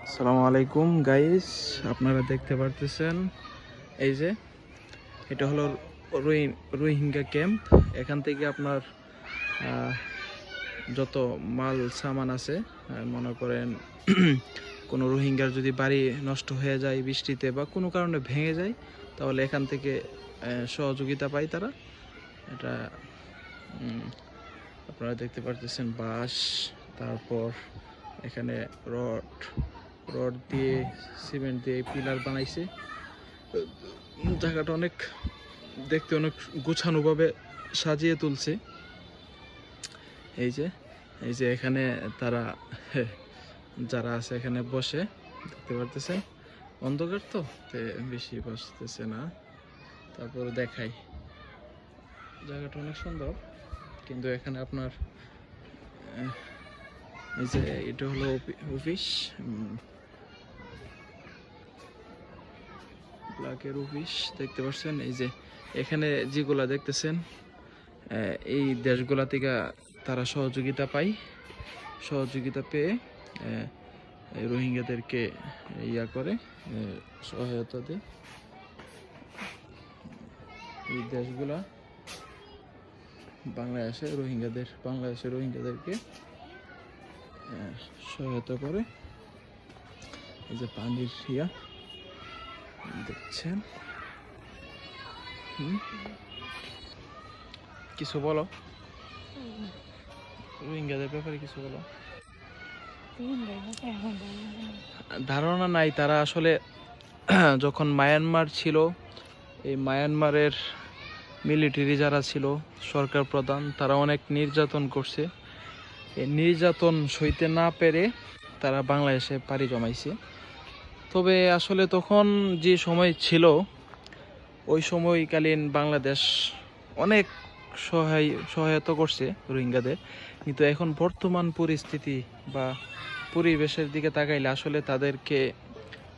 আসসালামু আলাইকুম গাইস, আপনারা দেখতে পারতেছেন এই যে এটা হলো রোহিঙ্গা ক্যাম্প। এখান থেকে আপনার যত মাল সামান আছে, মনে করেন কোনো রোহিঙ্গার যদি বাড়ি নষ্ট হয়ে যায় বৃষ্টিতে বা কোনো কারণে ভেঙে যায়, তাহলে এখান থেকে সহযোগিতা পায় তারা। এটা আপনারা দেখতে পারতেছেন বাঁশ, তারপর এখানে রড দিয়ে সিমেন্ট দিয়ে পিলার বানাইছে। জায়গাটা অনেক দেখতে অনেক গোছানোভাবে সাজিয়ে তুলছে। এই যে এখানে তারা যারা আছে এখানে বসে, দেখতে পারতেছেন অন্ধকার তো বেশি বসতেছে না। তারপর দেখাই, জায়গাটা অনেক সুন্দর, কিন্তু এখানে আপনার এই যে এটা হলো অফিস, ব্লকের অফিস দেখতে পাচ্ছেন। এই যে এখানে যেগুলা দেখতেছেন, এই দেশগুলা থেকে তারা সহযোগিতা পায়, সহযোগিতা পেয়ে রোহিঙ্গাদেরকে ইয়া করে, সহায়তা দেয়। এই দেশগুলা বাংলাদেশের রোহিঙ্গাদেরকে সহায়তা করে। এই যে পানির ইয়া দেখছেন। কিছু বলো, রোহিঙ্গাদের ব্যাপারে কিছু বলো। ধারণা নাই, তারা আসলে যখন মায়ানমার ছিল, এই মায়ানমারের মিলিটারি যারা ছিল, সরকার প্রধান, তারা অনেক নির্যাতন করছে। এই নির্যাতন সইতে না পেরে তারা বাংলাদেশে পাড়ি জমাইছে। তবে আসলে তখন যে সময় ছিল, ওই সময়কালীন বাংলাদেশ অনেক সহায়তা করছে রোহিঙ্গাদের। কিন্তু এখন বর্তমান পরিস্থিতি বা পরিবেশের দিকে তাকাইলে আসলে তাদেরকে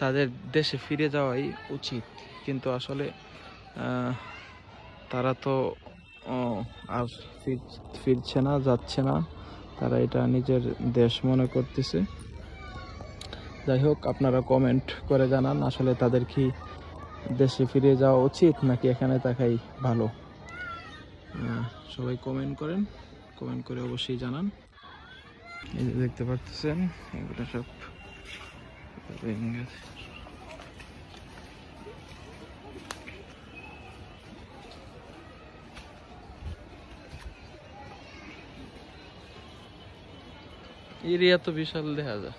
তাদের দেশে ফিরে যাওয়াই উচিত। কিন্তু আসলে তারা তো আর ফিরছে না, যাচ্ছে না, তারা এটা নিজের দেশ মনে করতেছে। যাই হোক, আপনারা কমেন্ট করে জানান আসলে তাদের কি দেশে ফিরে যাওয়া উচিত নাকি এখানে থাকাই ভালো। সবাই কমেন্ট করেন, কমেন্ট করে অবশ্যই জানান। এই যে দেখতে পাচ্ছেন এগুলো সব এরিয়া তো বিশাল দেখা যায়।